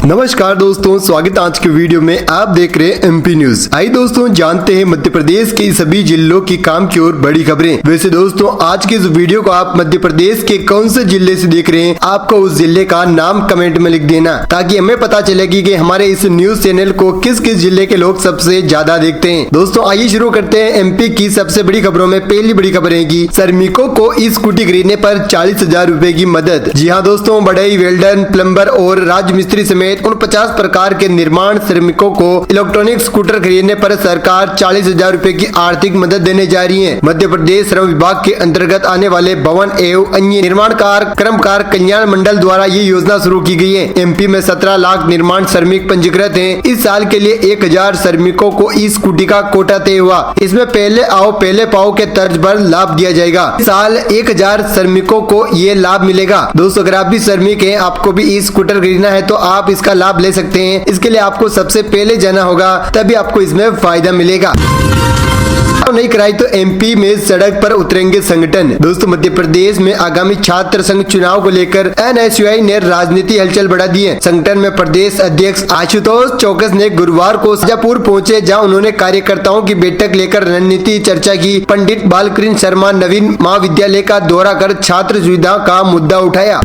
नमस्कार दोस्तों, स्वागत आज के वीडियो में। आप देख रहे हैं एमपी न्यूज। आइए दोस्तों जानते हैं मध्य प्रदेश के सभी जिलों की काम की और बड़ी खबरें। वैसे दोस्तों आज के इस वीडियो को आप मध्य प्रदेश के कौन से जिले से देख रहे हैं, आपको उस जिले का नाम कमेंट में लिख देना, ताकि हमें पता चलेगी कि हमारे इस न्यूज चैनल को किस किस जिले के लोग सबसे ज्यादा देखते हैं। दोस्तों आइए शुरू करते हैं एमपी की सबसे बड़ी खबरों में। पहली बड़ी खबर है कि श्रमिकों को ई स्कूटी खरीदने पर 40,000 रूपए की मदद। जी हाँ दोस्तों, बढ़ई, वेल्डर, प्लम्बर और राजमिस्त्री समेत उन 50 प्रकार के निर्माण श्रमिकों को इलेक्ट्रॉनिक स्कूटर खरीदने पर सरकार 40,000 रूपए की आर्थिक मदद देने जा रही है। मध्य प्रदेश श्रम विभाग के अंतर्गत आने वाले भवन एवं अन्य निर्माण कर्मकार कल्याण मंडल द्वारा ये योजना शुरू की गई है। एमपी में 17 लाख निर्माण श्रमिक पंजीकृत हैं। इस साल के लिए 1,000 श्रमिकों को ई स्कूटी का कोटा तय हुआ। इसमें पहले आओ पहले पाओ के तर्ज पर लाभ दिया जाएगा। इस साल 1,000 श्रमिकों को ये लाभ मिलेगा। दोस्तों अगर आप भी श्रमिक हैं, आपको भी ई स्कूटर खरीदना है तो आप इसका लाभ ले सकते हैं। इसके लिए आपको सबसे पहले जाना होगा, तभी आपको इसमें फायदा मिलेगा। नहीं कराई तो एमपी में सड़क पर उतरेंगे संगठन। दोस्तों मध्य प्रदेश में आगामी छात्र संघ चुनाव को लेकर एनएसयूआई ने राजनीति हलचल बढ़ा दी है। संगठन में प्रदेश अध्यक्ष आशुतोष चौकस ने गुरुवार को शाजापुर पहुंचे, जहां उन्होंने कार्यकर्ताओं की बैठक लेकर रणनीति चर्चा की। पंडित बालकृष्ण शर्मा नवीन महाविद्यालय का दौरा कर छात्र सुविधा का मुद्दा उठाया।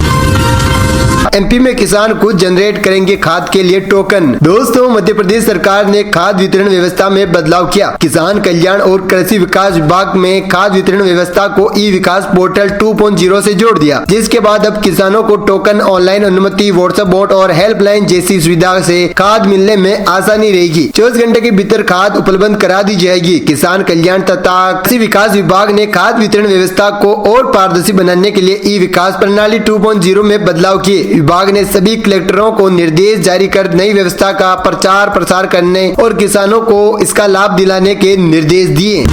एमपी में किसान खुद जनरेट करेंगे खाद के लिए टोकन। दोस्तों मध्य प्रदेश सरकार ने खाद वितरण व्यवस्था में बदलाव किया। किसान कल्याण और कृषि विकास विभाग में खाद वितरण व्यवस्था को ई विकास पोर्टल 2.0 से जोड़ दिया, जिसके बाद अब किसानों को टोकन, ऑनलाइन अनुमति, व्हाट्सएप बोट और हेल्पलाइन जैसी सुविधा से खाद मिलने में आसानी रहेगी। 24 घंटे के भीतर खाद उपलब्ध करा दी जाएगी। किसान कल्याण तथा कृषि विकास विभाग ने खाद वितरण व्यवस्था को और पारदर्शी बनाने के लिए ई विकास प्रणाली 2.0 में बदलाव किए। विभाग ने सभी कलेक्टरों को निर्देश जारी कर नई व्यवस्था का प्रचार प्रसार करने और किसानों को इसका लाभ दिलाने के निर्देश दिए।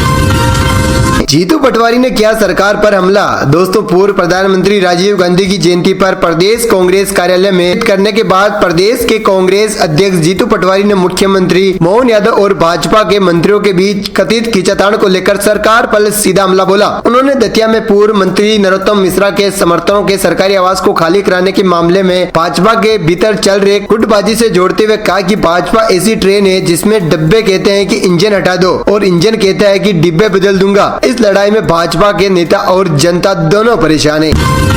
जीतू पटवारी ने किया सरकार पर हमला। दोस्तों पूर्व प्रधानमंत्री राजीव गांधी की जयंती पर प्रदेश कांग्रेस कार्यालय में करने के बाद प्रदेश के कांग्रेस अध्यक्ष जीतू पटवारी ने मुख्यमंत्री मोहन यादव और भाजपा के मंत्रियों के बीच कथित खींचातान को लेकर सरकार पर सीधा हमला बोला। उन्होंने दतिया में पूर्व मंत्री नरोत्तम मिश्रा के समर्थकों के सरकारी आवास को खाली कराने के मामले में भाजपा के भीतर चल रहे गुटबाजी से जोड़ते हुए कहा कि भाजपा ऐसी ट्रेन है जिसमें डब्बे कहते हैं कि इंजन हटा दो और इंजन कहता है कि डिब्बे बदल दूंगा। इस लड़ाई में भाजपा के नेता और जनता दोनों परेशान हैं।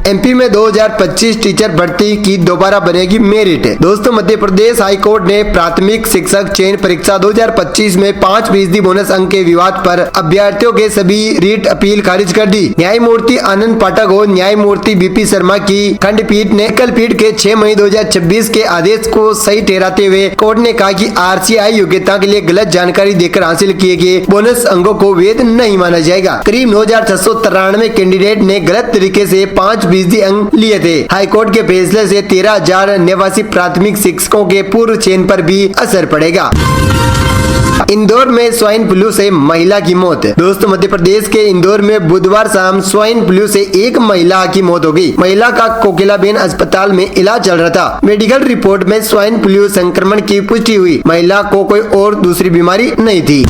एमपी में 2025 टीचर भर्ती की दोबारा बनेगी मेरिट। दोस्तों मध्य प्रदेश हाई कोर्ट ने प्राथमिक शिक्षक चयन परीक्षा 2025 में 5% बोनस अंक के विवाद पर अभ्यर्थियों के सभी रीट अपील खारिज कर दी। न्यायमूर्ति आनंद पाठक और न्यायमूर्ति बीपी शर्मा की खंडपीठ ने एकल पीठ के 6 मई 2026 के आदेश को सही ठहराते हुए कोर्ट ने कहा कि आरसीआई योग्यता के लिए गलत जानकारी देकर हासिल किए गए बोनस अंकों को वैध नहीं माना जाएगा। करीब 9,693 कैंडिडेट ने गलत तरीके से 5% अंक लिए थे। हाईकोर्ट के फैसले से 13,000 निवासी प्राथमिक शिक्षकों के पूर्व चयन पर भी असर पड़ेगा। इंदौर में स्वाइन फ्लू से महिला की मौत। दोस्तों मध्य प्रदेश के इंदौर में बुधवार शाम स्वाइन फ्लू से एक महिला की मौत हो गई। महिला का कोकिलाबेन अस्पताल में इलाज चल रहा था। मेडिकल रिपोर्ट में स्वाइन फ्लू संक्रमण की पुष्टि हुई। महिला को कोई और दूसरी बीमारी नहीं थी।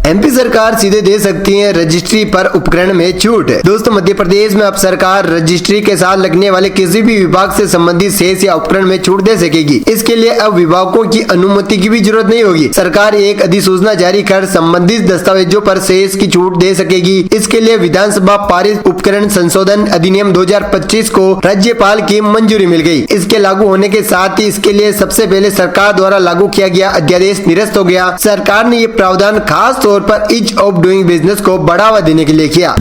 एमपी सरकार सीधे दे सकती है रजिस्ट्री पर उपकरण में छूट। दोस्तों मध्य प्रदेश में अब सरकार रजिस्ट्री के साथ लगने वाले किसी भी विभाग से संबंधित शेष या उपकरण में छूट दे सकेगी। इसके लिए अब विभागों की अनुमति की भी जरूरत नहीं होगी। सरकार एक अधिसूचना जारी कर संबंधित दस्तावेजों पर शेष की छूट दे सकेगी। इसके लिए विधानसभा पारित उपकरण संशोधन अधिनियम 2025 को राज्यपाल की मंजूरी मिल गई। इसके लागू होने के साथ ही इसके लिए सबसे पहले सरकार द्वारा लागू किया गया अध्यादेश निरस्त हो गया। सरकार ने ये प्रावधान खास तौर पर ईज ऑफ डूइंग बिजनेस को बढ़ावा देने के लिए किया।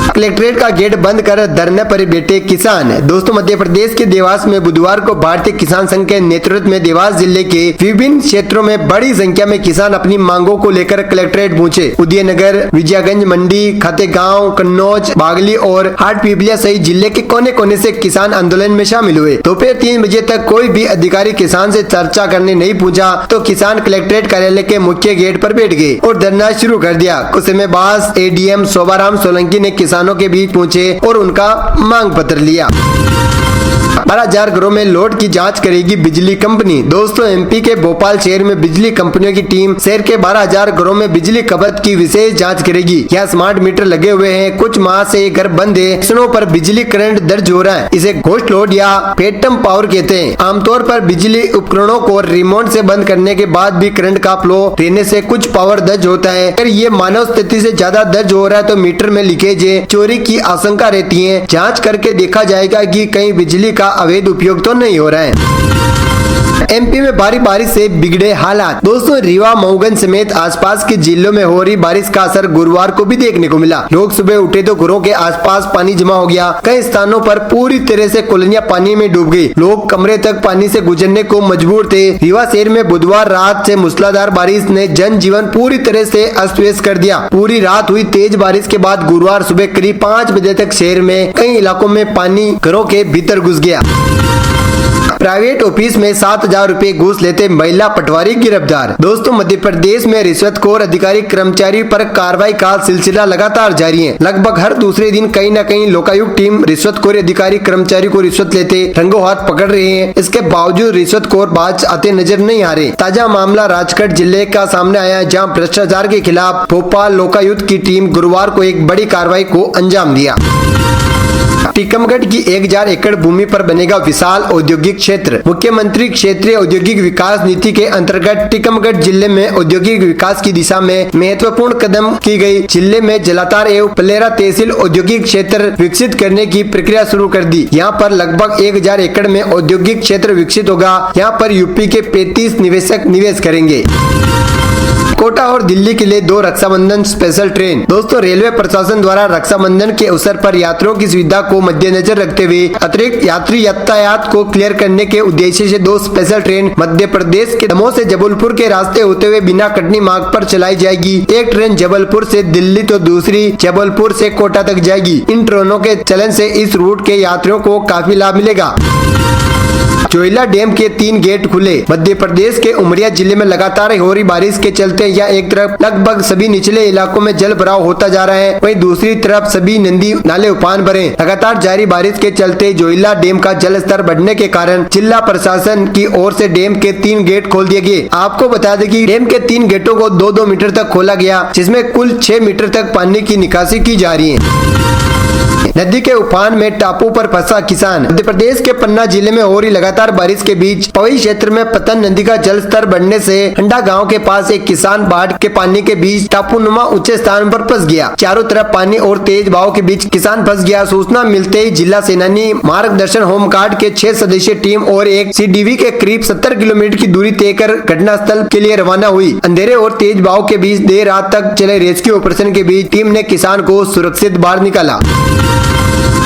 कलेक्ट्रेट का गेट बंद कर धरने पर बैठे किसान। दोस्तों मध्य प्रदेश के देवास में बुधवार को भारतीय किसान संघ के नेतृत्व में देवास जिले के विभिन्न क्षेत्रों में बड़ी संख्या में किसान अपनी मांगों को लेकर कलेक्ट्रेट पहुंचे। उदयनगर, विजयगंज, मंडी, खातेगांव, कन्नौज, बागली और हाटपिपलिया सहित जिले के कोने कोने से किसान आंदोलन में शामिल हुए। दोपहर 3 बजे तक कोई भी अधिकारी किसान से चर्चा करने नहीं पहुंचा तो किसान कलेक्ट्रेट कार्यालय के मुख्य गेट पर बैठ गए और धरना शुरू कर दिया। कुछ समय बाद एडीएम शोभाराम सोलंकी ने किसानों के बीच पहुंचे और उनका मांग पत्र लिया। 12,000 घरों में लोड की जांच करेगी बिजली कंपनी। दोस्तों, एमपी के भोपाल शहर में बिजली कंपनियों की टीम शहर के 12,000 घरों में बिजली खपत की विशेष जांच करेगी। यहाँ स्मार्ट मीटर लगे हुए हैं। कुछ माह से ये घर बंद है। स्टेशनों पर बिजली करंट दर्ज हो रहा है। इसे घोस्ट लोड या फेंटम पावर कहते हैं। आमतौर पर बिजली उपकरणों को रिमोट से बंद करने के बाद भी करंट का फ्लो रहने से कुछ पावर दर्ज होता है। अगर ये मानव स्थिति से ज्यादा दर्ज हो रहा है तो मीटर में लीकेज है, चोरी की आशंका रहती है। जांच करके देखा जाएगा कि कहीं बिजली का अवैध उपयोग तो नहीं हो रहा है। एमपी में भारी बारिश से बिगड़े हालात। दोस्तों, रीवा, मऊगंज समेत आसपास के जिलों में हो रही बारिश का असर गुरुवार को भी देखने को मिला। लोग सुबह उठे तो घरों के आसपास पानी जमा हो गया। कई स्थानों पर पूरी तरह से कॉलोनियां पानी में डूब गई। लोग कमरे तक पानी से गुजरने को मजबूर थे। रीवा शहर में बुधवार रात से मूसलाधार बारिश ने जनजीवन पूरी तरह से अस्त व्यस्त कर दिया। पूरी रात हुई तेज बारिश के बाद गुरुवार सुबह करीब 5 बजे तक शहर में कई इलाकों में पानी घरों के भीतर घुस गया। प्राइवेट ऑफिस में 7,000 रुपए घूस लेते महिला पटवारी गिरफ्तार। दोस्तों, मध्य प्रदेश में रिश्वतखोर अधिकारी कर्मचारी पर कार्रवाई का सिलसिला लगातार जारी है। लगभग हर दूसरे दिन कहीं न कहीं लोकायुक्त टीम रिश्वतखोर अधिकारी कर्मचारी को रिश्वत लेते रंगों हाथ पकड़ रहे हैं। इसके बावजूद रिश्वतखोर बाज आते नजर नहीं आ रहे। ताजा मामला राजगढ़ जिले का सामने आया है, जहाँ भ्रष्टाचार के खिलाफ भोपाल लोकायुक्त की टीम गुरुवार को एक बड़ी कार्रवाई को अंजाम दिया। टीकमगढ़ की 1,000 एकड़ भूमि पर बनेगा विशाल औद्योगिक क्षेत्र। मुख्यमंत्री क्षेत्रीय औद्योगिक विकास नीति के अंतर्गत टीकमगढ़ जिले में औद्योगिक विकास की दिशा में महत्वपूर्ण कदम की गई। जिले में जलातार एवं पलेरा तहसील औद्योगिक क्षेत्र विकसित करने की प्रक्रिया शुरू कर दी। यहाँ पर लगभग 1,000 एकड़ में औद्योगिक क्षेत्र विकसित होगा। यहाँ पर यूपी के 35 निवेशक निवेश करेंगे। कोटा और दिल्ली के लिए 2 रक्षाबंधन स्पेशल ट्रेन। दोस्तों, रेलवे प्रशासन द्वारा रक्षाबंधन के अवसर पर यात्रियों की सुविधा को मद्देनजर रखते हुए अतिरिक्त यात्री यातायात को क्लियर करने के उद्देश्य से 2 स्पेशल ट्रेन मध्य प्रदेश के दमोह से जबलपुर के रास्ते होते हुए बिना कटनी मार्ग पर चलाई जाएगी। एक ट्रेन जबलपुर से दिल्ली तो दूसरी जबलपुर से कोटा तक जाएगी। इन ट्रेनों के चलन से इस रूट के यात्रियों को काफी लाभ मिलेगा। जोइला डैम के 3 गेट खुले। मध्य प्रदेश के उमरिया जिले में लगातार हो रही बारिश के चलते यहाँ एक तरफ लगभग सभी निचले इलाकों में जल भराव होता जा रहा है, वहीं दूसरी तरफ सभी नदी नाले उफान भरे। लगातार जारी बारिश के चलते जोइला डैम का जल स्तर बढ़ने के कारण जिला प्रशासन की ओर से डैम के 3 गेट खोल दिए गए। आपको बता दें कि डैम के 3 गेटों को 2-2 मीटर तक खोला गया, जिसमें कुल 6 मीटर तक पानी की निकासी की जा रही है। नदी के उफान में टापू पर फंसा किसान। मध्य प्रदेश के पन्ना जिले में हो रही लगातार बारिश के बीच पवई क्षेत्र में पतन नदी का जल स्तर बढ़ने से हंडा गांव के पास एक किसान बाढ़ के पानी के बीच टापूनुमा ऊंचे स्थान पर फंस गया। चारों तरफ पानी और तेज बहाव के बीच किसान फंस गया। सूचना मिलते ही जिला सेनानी मार्गदर्शन होमगार्ड के 6 सदस्यीय टीम और एक सीडीवी के करीब 70 किलोमीटर की दूरी तय कर घटनास्थल के लिए रवाना हुई। अंधेरे और तेज बहाव के बीच देर रात तक चले रेस्क्यू ऑपरेशन के बीच टीम ने किसान को सुरक्षित बाहर निकाला।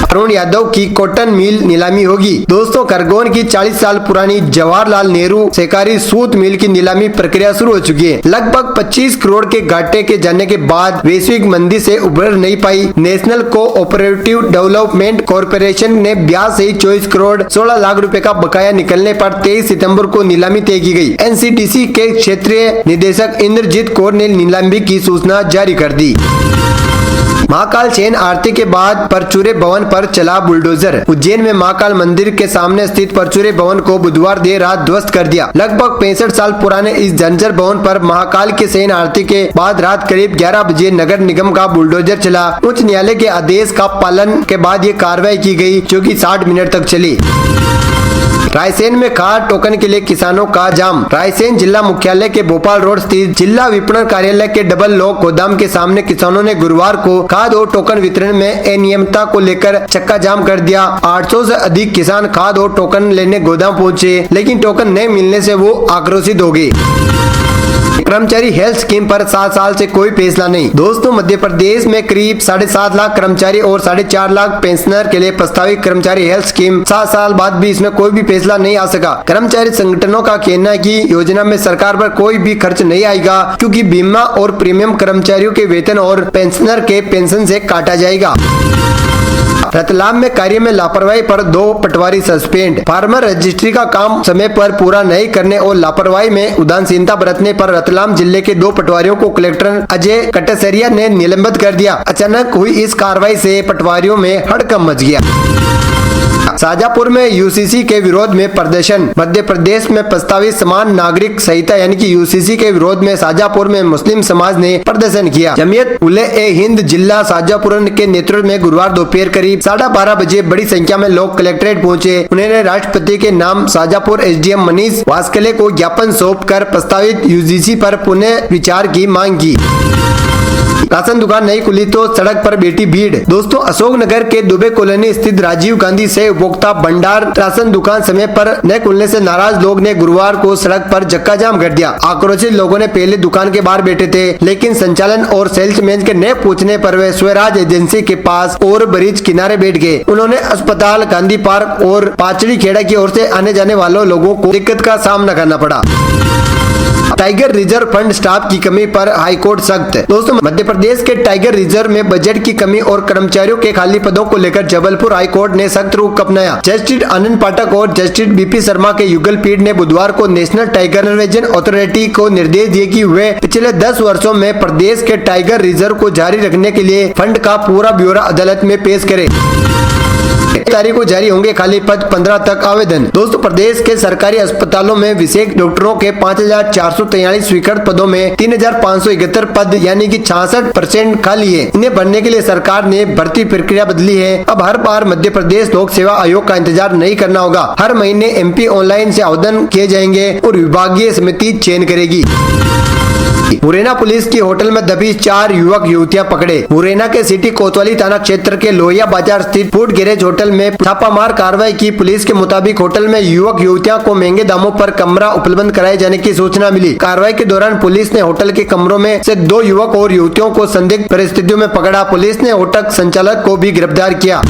अरुण यादव की कॉटन मिल नीलामी होगी। दोस्तों, खरगोन की 40 साल पुरानी जवाहरलाल नेहरू सहकारी सूत मिल की नीलामी प्रक्रिया शुरू हो चुकी है। लगभग 25 करोड़ के घाटे के जाने के बाद वैश्विक मंदी से उभर नहीं पाई नेशनल कोऑपरेटिव डेवलपमेंट कॉर्पोरेशन ने ब्याज से 24 करोड़ 16 लाख रुपए का बकाया निकलने पर 23 सितंबर को नीलामी तय की गई। एनसीडीसी के क्षेत्रीय निदेशक इंद्रजीत कौर ने नीलामी की सूचना जारी कर दी। महाकाल शयन आरती के बाद परचूरे भवन पर चला बुलडोजर। उज्जैन में महाकाल मंदिर के सामने स्थित परचूरे भवन को बुधवार देर रात ध्वस्त कर दिया। लगभग 65 साल पुराने इस जर्जर भवन पर महाकाल के शयन आरती के बाद रात करीब 11 बजे नगर निगम का बुलडोजर चला। उच्च न्यायालय के आदेश का पालन के बाद ये कार्रवाई की गई, जो कि 60 मिनट तक चली। रायसेन में खाद टोकन के लिए किसानों का जाम। रायसेन जिला मुख्यालय के भोपाल रोड स्थित जिला विपणन कार्यालय के डबल लॉक गोदाम के सामने किसानों ने गुरुवार को खाद और टोकन वितरण में अनियमितता को लेकर चक्का जाम कर दिया। 800 से अधिक किसान खाद और टोकन लेने गोदाम पहुंचे, लेकिन टोकन नहीं मिलने से वो आक्रोशित हो गए। कर्मचारी हेल्थ स्कीम पर 7 साल से कोई फैसला नहीं। दोस्तों, मध्य प्रदेश में करीब 7.5 लाख कर्मचारी और 4.5 लाख पेंशनर के लिए प्रस्तावित कर्मचारी हेल्थ स्कीम 7 साल बाद भी इसमें कोई भी फैसला नहीं आ सका। कर्मचारी संगठनों का कहना है कि योजना में सरकार पर कोई भी खर्च नहीं आएगा, क्योंकि बीमा और प्रीमियम कर्मचारियों के वेतन और पेंशनर के पेंशन से काटा जाएगा। रतलाम में कार्य में लापरवाही पर 2 पटवारी सस्पेंड। फार्मर रजिस्ट्री का काम समय पर पूरा नहीं करने और लापरवाही में उदासीनता बरतने पर रतलाम जिले के 2 पटवारियों को कलेक्टर अजय कटसरिया ने निलंबित कर दिया। अचानक हुई इस कार्रवाई से पटवारियों में हड़कंप मच गया। शाजापुर में यूसीसी के विरोध में प्रदर्शन। मध्य प्रदेश में प्रस्तावित समान नागरिक संहिता यानी कि यूसीसी के विरोध में शाजापुर में मुस्लिम समाज ने प्रदर्शन किया। जमीयत उले ए हिंद जिला शाजापुर के नेतृत्व में गुरुवार दोपहर करीब 12:30 बजे बड़ी संख्या में लोग कलेक्ट्रेट पहुंचे। उन्होंने राष्ट्रपति के नाम शाजापुर एसडीएम मनीष वास्कले को ज्ञापन सौंप कर प्रस्तावित यूजीसी पर पुनः विचार की मांग की। राशन दुकान नहीं खुली तो सड़क पर बैठी भीड़। दोस्तों, अशोकनगर के दुबे कॉलोनी स्थित राजीव गांधी से उपभोक्ता भंडार राशन दुकान समय पर न खुलने से नाराज लोग ने गुरुवार को सड़क पर चक्का जाम कर दिया। आक्रोशित लोगों ने पहले दुकान के बाहर बैठे थे, लेकिन संचालन और सेल्समैन के न पूछने पर वे स्वराज एजेंसी के पास और ब्रिज किनारे बैठ गए। उन्होंने अस्पताल, गांधी पार्क और पाचड़ी खेड़ा की ओर से आने जाने वालों लोगों को दिक्कत का सामना करना पड़ा। टाइगर रिजर्व फंड स्टाफ की कमी पर हाईकोर्ट सख्त। दोस्तों, मध्य प्रदेश के टाइगर रिजर्व में बजट की कमी और कर्मचारियों के खाली पदों को लेकर जबलपुर हाईकोर्ट ने सख्त रुख अपनाया। जस्टिस आनंद पाठक और जस्टिस बीपी शर्मा के युगल पीठ ने बुधवार को नेशनल टाइगर कंजर्वेशन अथॉरिटी को निर्देश दिए कि वे पिछले 10 वर्षों में प्रदेश के टाइगर रिजर्व को जारी रखने के लिए फंड का पूरा ब्यौरा अदालत में पेश करें। तारीख को जारी होंगे खाली पद 15 तक आवेदन। दोस्तों, प्रदेश के सरकारी अस्पतालों में विशेष डॉक्टरों के 5443 स्वीकृत पदों में 3571 पद यानी कि 66% खाली है। इन्हें भरने के लिए सरकार ने भर्ती प्रक्रिया बदली है। अब हर बार मध्य प्रदेश लोक सेवा आयोग का इंतजार नहीं करना होगा। हर महीने एमपी ऑनलाइन से आवेदन किए जाएंगे और विभागीय समिति चयन करेगी। मुरैना पुलिस की होटल में दबी 4 युवक युवतियां पकड़े। मुरैना के सिटी कोतवाली थाना क्षेत्र के लोहिया बाजार स्थित फूड गैरेज होटल में छापामार कार्रवाई की। पुलिस के मुताबिक होटल में युवक युवतियों को महंगे दामों पर कमरा उपलब्ध कराए जाने की सूचना मिली। कार्रवाई के दौरान पुलिस ने होटल के कमरों में से 2 युवक और युवतियों को संदिग्ध परिस्थितियों में पकड़ा। पुलिस ने होटल संचालक को भी गिरफ्तार किया।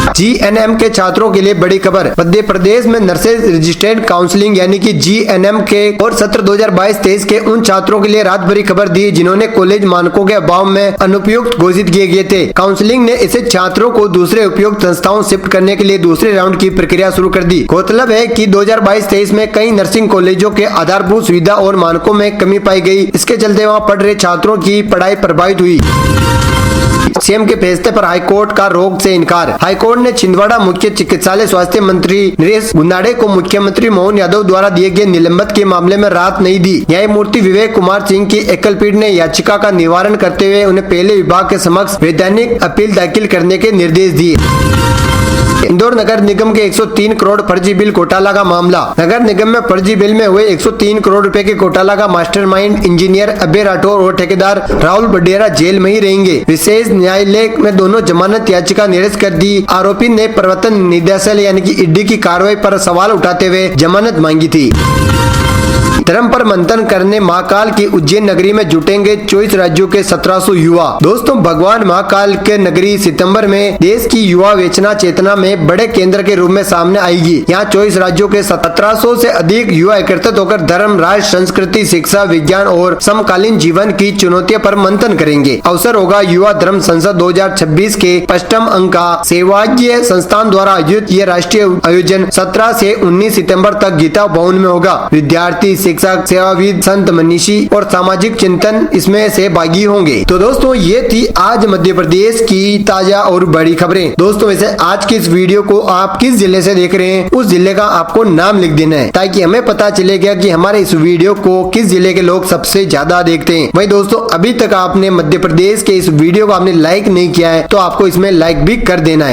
जीएनएम के छात्रों के लिए बड़ी खबर। मध्य प्रदेश में नर्सेज रजिस्ट्रेड काउंसलिंग यानी कि जीएनएम के और सत्र 2022-23 के उन छात्रों के लिए रात भरी खबर दी जिन्होंने कॉलेज मानकों के अभाव में अनुपयुक्त घोषित किए गए थे। काउंसलिंग ने ऐसे छात्रों को दूसरे उपयुक्त संस्थाओं शिफ्ट करने के लिए दूसरे राउंड की प्रक्रिया शुरू कर दी। गौरतलब है कि 2022-23 में कई नर्सिंग कॉलेजों के आधारभूत सुविधा और मानकों में कमी पाई गई। इसके चलते वहाँ पढ़ रहे छात्रों की पढ़ाई प्रभावित हुई। सीएम के फैसले पर हाईकोर्ट का रोक से इनकार। हाईकोर्ट ने छिंदवाड़ा मुख्य चिकित्सालय स्वास्थ्य मंत्री नरेश गुंदाड़े को मुख्यमंत्री मोहन यादव द्वारा दिए गए निलंबित के मामले में राहत नहीं दी। न्यायमूर्ति विवेक कुमार सिंह की एकल पीठ ने याचिका का निवारण करते हुए उन्हें पहले विभाग के समक्ष वैधानिक अपील दाखिल करने के निर्देश दिए। इंदौर नगर निगम के 103 करोड़ फर्जी बिल घोटाला का मामला। नगर निगम में फर्जी बिल में हुए 103 करोड़ रुपए के घोटाला का मास्टरमाइंड इंजीनियर अभय राठौर और ठेकेदार राहुल बडेरा जेल में ही रहेंगे। विशेष न्यायालय में दोनों जमानत याचिका निरस्त कर दी। आरोपी ने प्रवर्तन निदेशालय यानी कि ईडी की कार्रवाई पर सवाल उठाते हुए जमानत मांगी थी। धर्म पर मंथन करने महाकाल की उज्जैन नगरी में जुटेंगे 24 राज्यों के 1700 युवा। दोस्तों, भगवान महाकाल के नगरी सितंबर में देश की युवा वेचना चेतना में बड़े केंद्र के रूप में सामने आएगी। यहाँ 24 राज्यों के 1700 से अधिक युवा एकत्रित होकर धर्म, राष्ट्र, संस्कृति, शिक्षा, विज्ञान और समकालीन जीवन की चुनौतियों पर मंथन करेंगे। अवसर होगा युवा धर्म संसद 2026 के 5म अंक का सेवाज्ञ संस्थान द्वारा आयोजित ये राष्ट्रीय आयोजन 17 से 19 सितम्बर तक गीता भवन में होगा। विद्यार्थी, शिक्षक, सेवाविद, संत, मनीषी और सामाजिक चिंतन इसमें से भागी होंगे। तो दोस्तों, ये थी आज मध्य प्रदेश की ताजा और बड़ी खबरें। दोस्तों, वैसे आज की इस वीडियो को आप किस जिले से देख रहे हैं उस जिले का आपको नाम लिख देना है ताकि हमें पता चलेगा कि हमारे इस वीडियो को किस जिले के लोग सबसे ज्यादा देखते हैं। वही दोस्तों, अभी तक आपने मध्य प्रदेश के इस वीडियो को आपने लाइक नहीं किया है तो आपको इसमें लाइक भी कर देना है।